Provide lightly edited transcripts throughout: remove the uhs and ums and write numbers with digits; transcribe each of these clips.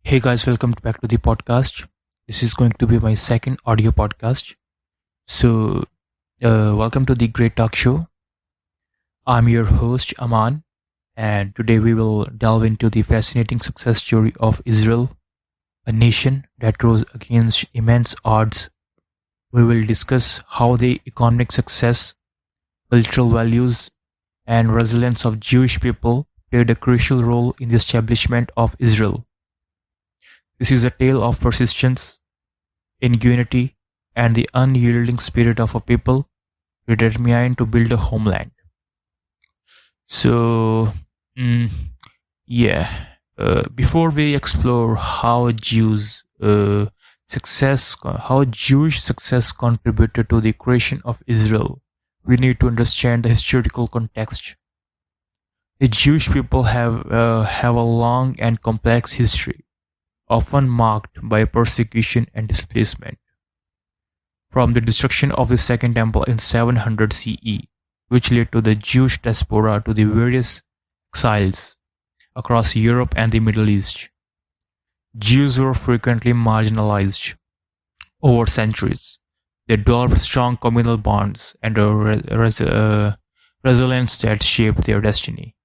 Hey guys, welcome back to the podcast. This is going to be my second audio podcast. So, welcome to the Great Talk Show. I'm your host, Aman, and today we will delve into the fascinating success story of Israel, a nation that rose against immense odds. We will discuss how the economic success, cultural values, and resilience of Jewish people played a crucial role in the establishment of Israel. This is a tale of persistence, ingenuity, and the unyielding spirit of a people determined to build a homeland. So, mm, yeah, before we explore how Jewish success contributed to the creation of Israel, we need to understand the historical context. The Jewish people have a long and complex history, often marked by persecution and displacement. From the destruction of the Second Temple in 700 CE, which led to the Jewish diaspora, to the various exiles across Europe and the Middle East, Jews were frequently marginalized. Over centuries, they developed strong communal bonds and a resilience that shaped their destiny.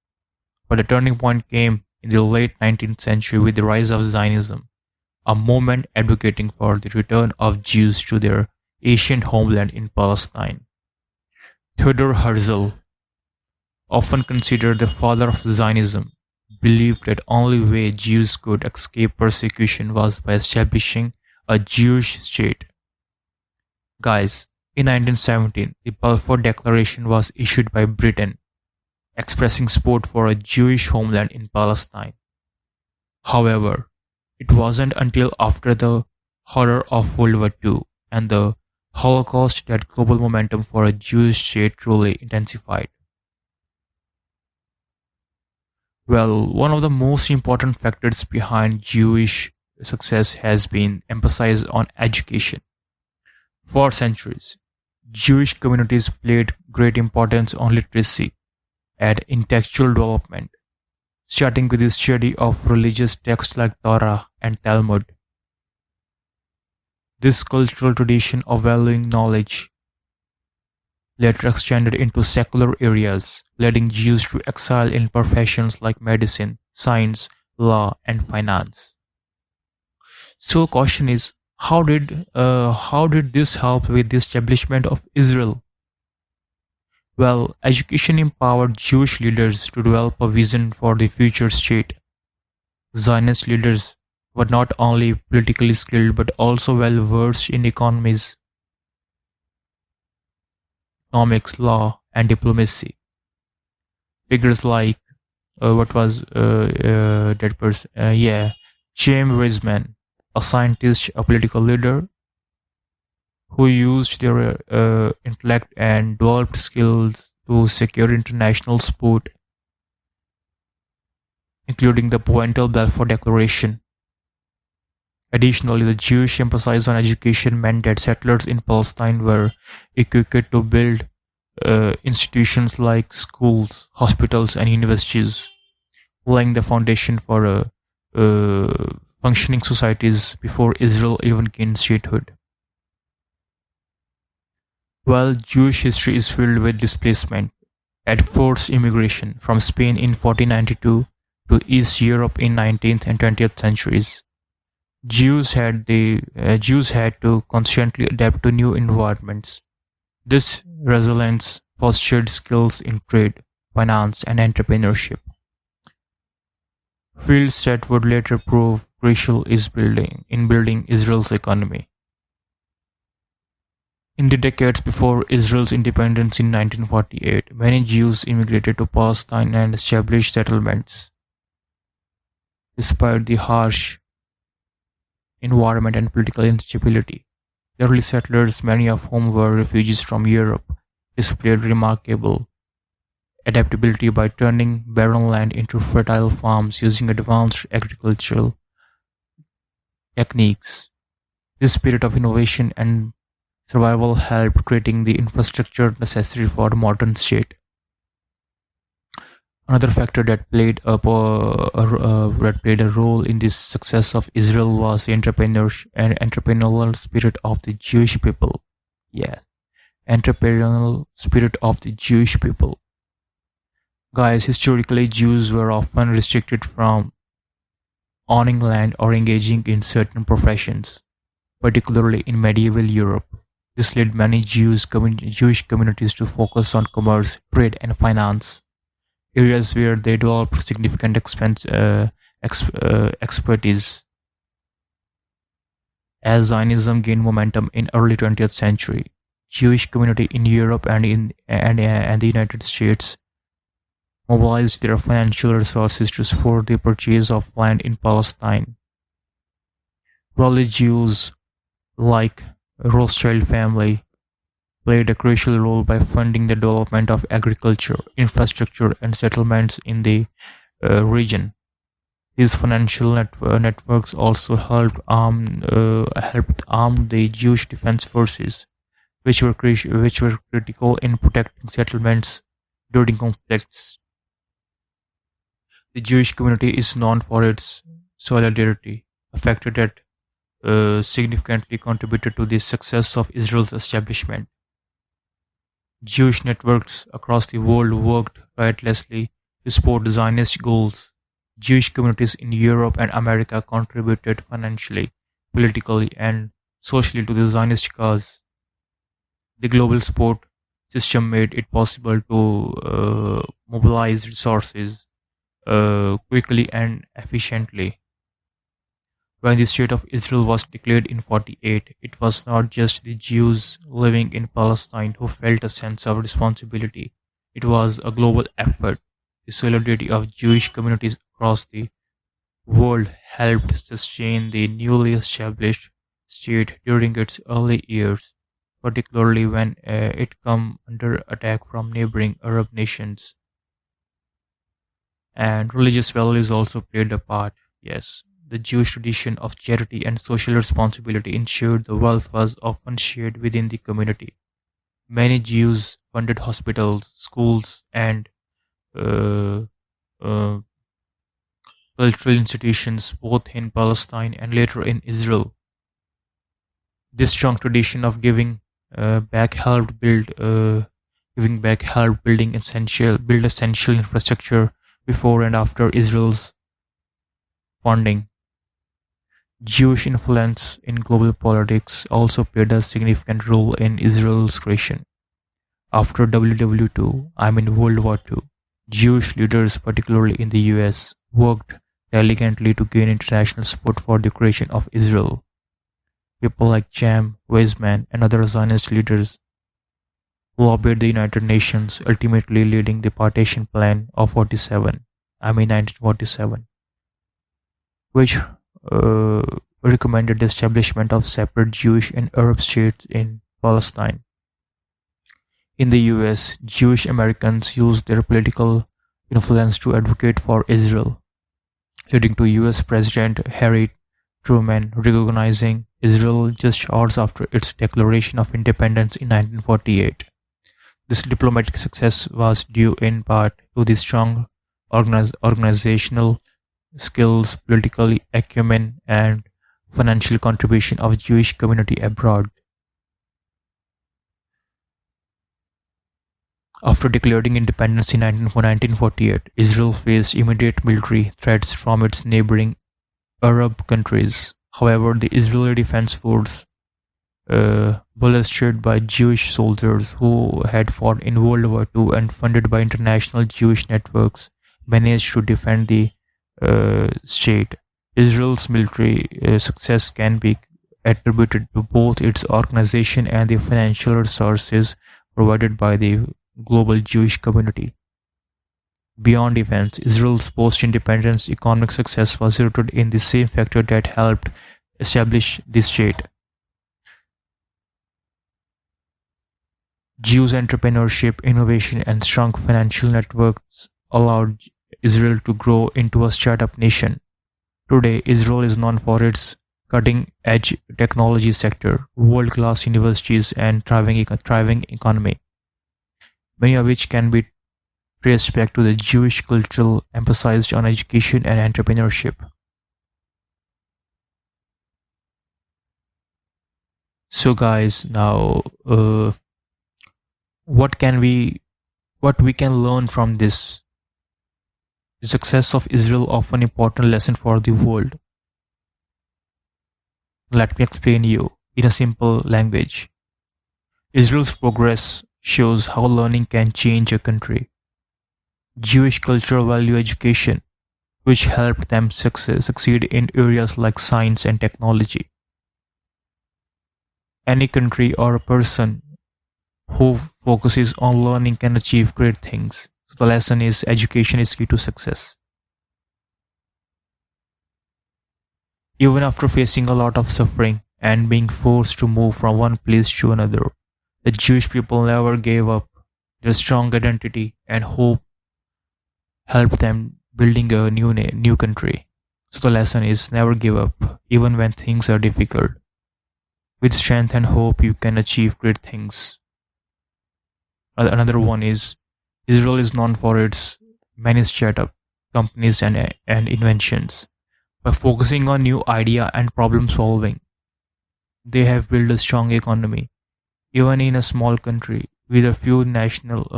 But a turning point came in the late 19th century with the rise of Zionism, a movement advocating for the return of Jews to their ancient homeland in Palestine. Theodor Herzl, often considered the father of Zionism, believed that only way Jews could escape persecution was by establishing a Jewish state. Guys, in 1917, the Balfour Declaration was issued by Britain, expressing support for a Jewish homeland in Palestine. However, it wasn't until after the horror of World War II and the Holocaust that global momentum for a Jewish state truly intensified. Well, one of the most important factors behind Jewish success has been emphasis on education. For centuries, Jewish communities played great importance on literacy and intellectual development, starting with the study of religious texts like Torah and Talmud. This cultural tradition of valuing knowledge later extended into secular areas, leading Jews to excel in professions like medicine, science, law, and finance. So, question is, how did this help with the establishment of Israel? Well, education empowered Jewish leaders to develop a vision for the future state. Zionist leaders were not only politically skilled but also well versed in economics, law, and diplomacy. Figures like what was that person? Chaim Weizmann, a scientist, a political leader who used their intellect and developed skills to secure international support, including the Pointel Balfour Declaration. Additionally, the Jewish emphasis on education meant that settlers in Palestine were equipped to build institutions like schools, hospitals, and universities, laying the foundation for functioning societies before Israel even gained statehood. While Jewish history is filled with displacement and forced immigration from Spain in 1492 to East Europe in 19th and 20th centuries, Jews had to constantly adapt to new environments. This resilience fostered skills in trade, finance, and entrepreneurship, fields that would later prove crucial in building Israel's economy. In the decades before Israel's independence in 1948, many Jews immigrated to Palestine and established settlements. Despite the harsh environment and political instability, the early settlers, many of whom were refugees from Europe, displayed remarkable adaptability by turning barren land into fertile farms using advanced agricultural techniques. This spirit of innovation and survival helped creating the infrastructure necessary for a modern state. Another factor that played a role in the success of Israel was the entrepreneurial spirit of the Jewish people. Yeah, entrepreneurial spirit of the Jewish people. Guys, historically, Jews were often restricted from owning land or engaging in certain professions, particularly in medieval Europe. This led many Jewish communities to focus on commerce, trade, and finance, areas where they developed significant expertise. As Zionism gained momentum in early 20th century, Jewish community in Europe and the United States mobilized their financial resources to support the purchase of land in Palestine. Wealthy Jews like Rothschild family played a crucial role by funding the development of agriculture, infrastructure, and settlements in the region. These financial networks also helped arm the Jewish defense forces, which were critical in protecting settlements during conflicts. The Jewish community is known for its solidarity, a factor that significantly contributed to the success of Israel's establishment. Jewish networks across the world worked tirelessly to support Zionist goals. Jewish communities in Europe and America contributed financially, politically, and socially to the Zionist cause. The global support system made it possible to mobilize resources quickly and efficiently. When the State of Israel was declared in 48, it was not just the Jews living in Palestine who felt a sense of responsibility. It was a global effort. The solidarity of Jewish communities across the world helped sustain the newly established state during its early years, particularly when it came under attack from neighboring Arab nations. And religious values also played a part. Yes, the Jewish tradition of charity and social responsibility ensured the wealth was often shared within the community. Many Jews funded hospitals, schools, and uh, uh, cultural institutions both in Palestine and later in Israel. This strong tradition of back helped giving back helped build essential infrastructure before and after Israel's founding. Jewish influence in global politics also played a significant role in Israel's creation. After WW2, World War II, Jewish leaders, particularly in the US, worked diligently to gain international support for the creation of Israel. People like Chaim Weizmann and other Zionist leaders lobbied the United Nations, ultimately leading the partition plan of 1947, which recommended the establishment of separate Jewish and Arab states in Palestine. In the US, Jewish Americans used their political influence to advocate for Israel, leading to US President Harry Truman recognizing Israel just hours after its declaration of independence in 1948. This diplomatic success was due in part to the strong organizational skills, political acumen, and financial contribution of Jewish community abroad. After declaring independence in 1948, Israel faced immediate military threats from its neighboring Arab countries. However, the Israeli Defense Force, bolstered by Jewish soldiers who had fought in World War II and funded by international Jewish networks, managed to defend the state. Israel's military success can be attributed to both its organization and the financial resources provided by the global Jewish community. Beyond defense, Israel's post-independence economic success was rooted in the same factor that helped establish the state. Jews' entrepreneurship, innovation, and strong financial networks allowed Israel to grow into a startup nation. Today, Israel is known for its cutting-edge technology sector, world-class universities, and thriving economy, many of which can be traced back to the Jewish culture emphasized on education and entrepreneurship. So, guys, now what can we what we can learn from this? The success of Israel offer an important lesson for the world. Let me explain you in a simple language. Israel's progress shows how learning can change a country. Jewish culture value education, which helped them succeed in areas like science and technology. Any country or a person who focuses on learning can achieve great things. So the lesson is education is key to success. Even after facing a lot of suffering and being forced to move from one place to another, the Jewish people never gave up. Their strong identity and hope helped them building a new country. So the lesson is never give up, even when things are difficult. With strength and hope, you can achieve great things. Another one is Israel is known for its many startup companies and inventions. By focusing on new idea and problem solving, they have built a strong economy, even in a small country with a few natural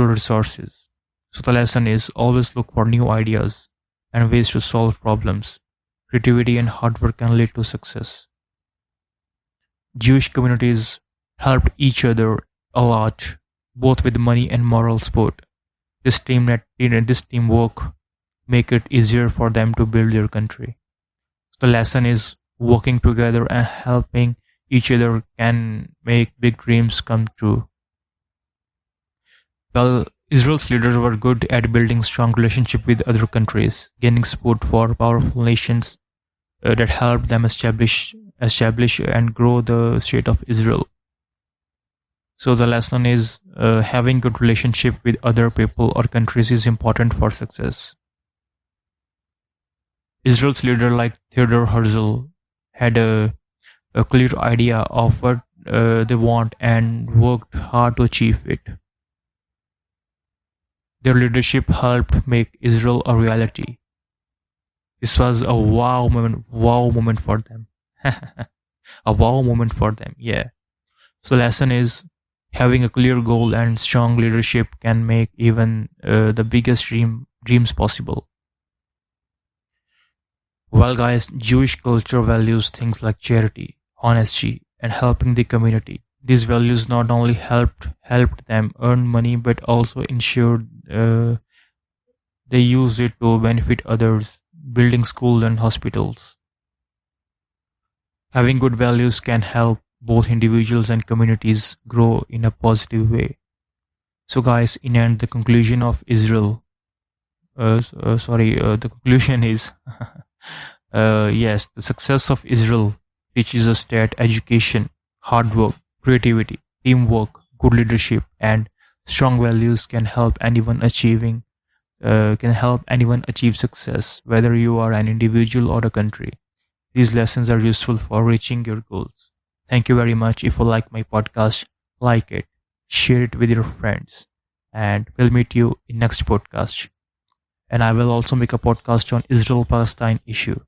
resources. So the lesson is always look for new ideas and ways to solve problems. Creativity and hard work can lead to success. Jewish communities helped each other a lot, both with money and moral support. This teamwork make it easier for them to build their country. The lesson is working together and helping each other can make big dreams come true. Well, Israel's leaders were good at building strong relationship with other countries, gaining support for powerful nations that helped them establish and grow the state of Israel. So the lesson is having good relationship with other people or countries is important for success. Israel's leader like Theodor Herzl had a clear idea of what they want and worked hard to achieve it. Their leadership helped make Israel a reality. This was a wow moment for them. A wow moment for them, yeah. So the lesson is having a clear goal and strong leadership can make even the biggest dreams possible. Well, guys, Jewish culture values things like charity, honesty, and helping the community. These values not only helped them earn money, but also ensured they used it to benefit others, building schools and hospitals. Having good values can help both individuals and communities grow in a positive way. So, guys, in end, the conclusion of Israel. The conclusion is yes, the success of Israel teaches us that education, hard work, creativity, teamwork, good leadership, and strong values can help anyone achieve success, whether you are an individual or a country. These lessons are useful for reaching your goals. Thank you very much. If you like my podcast, like it, share it with your friends, and we'll meet you in next podcast. And I will also make a podcast on Israel-Palestine issue.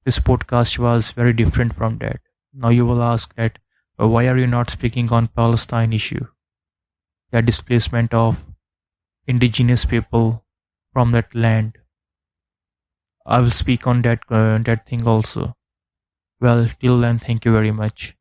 This podcast was very different from that. Now you will ask that why are you not speaking on Palestine issue? The displacement of indigenous people from that land. I will speak on that thing also. Well, till then, thank you very much.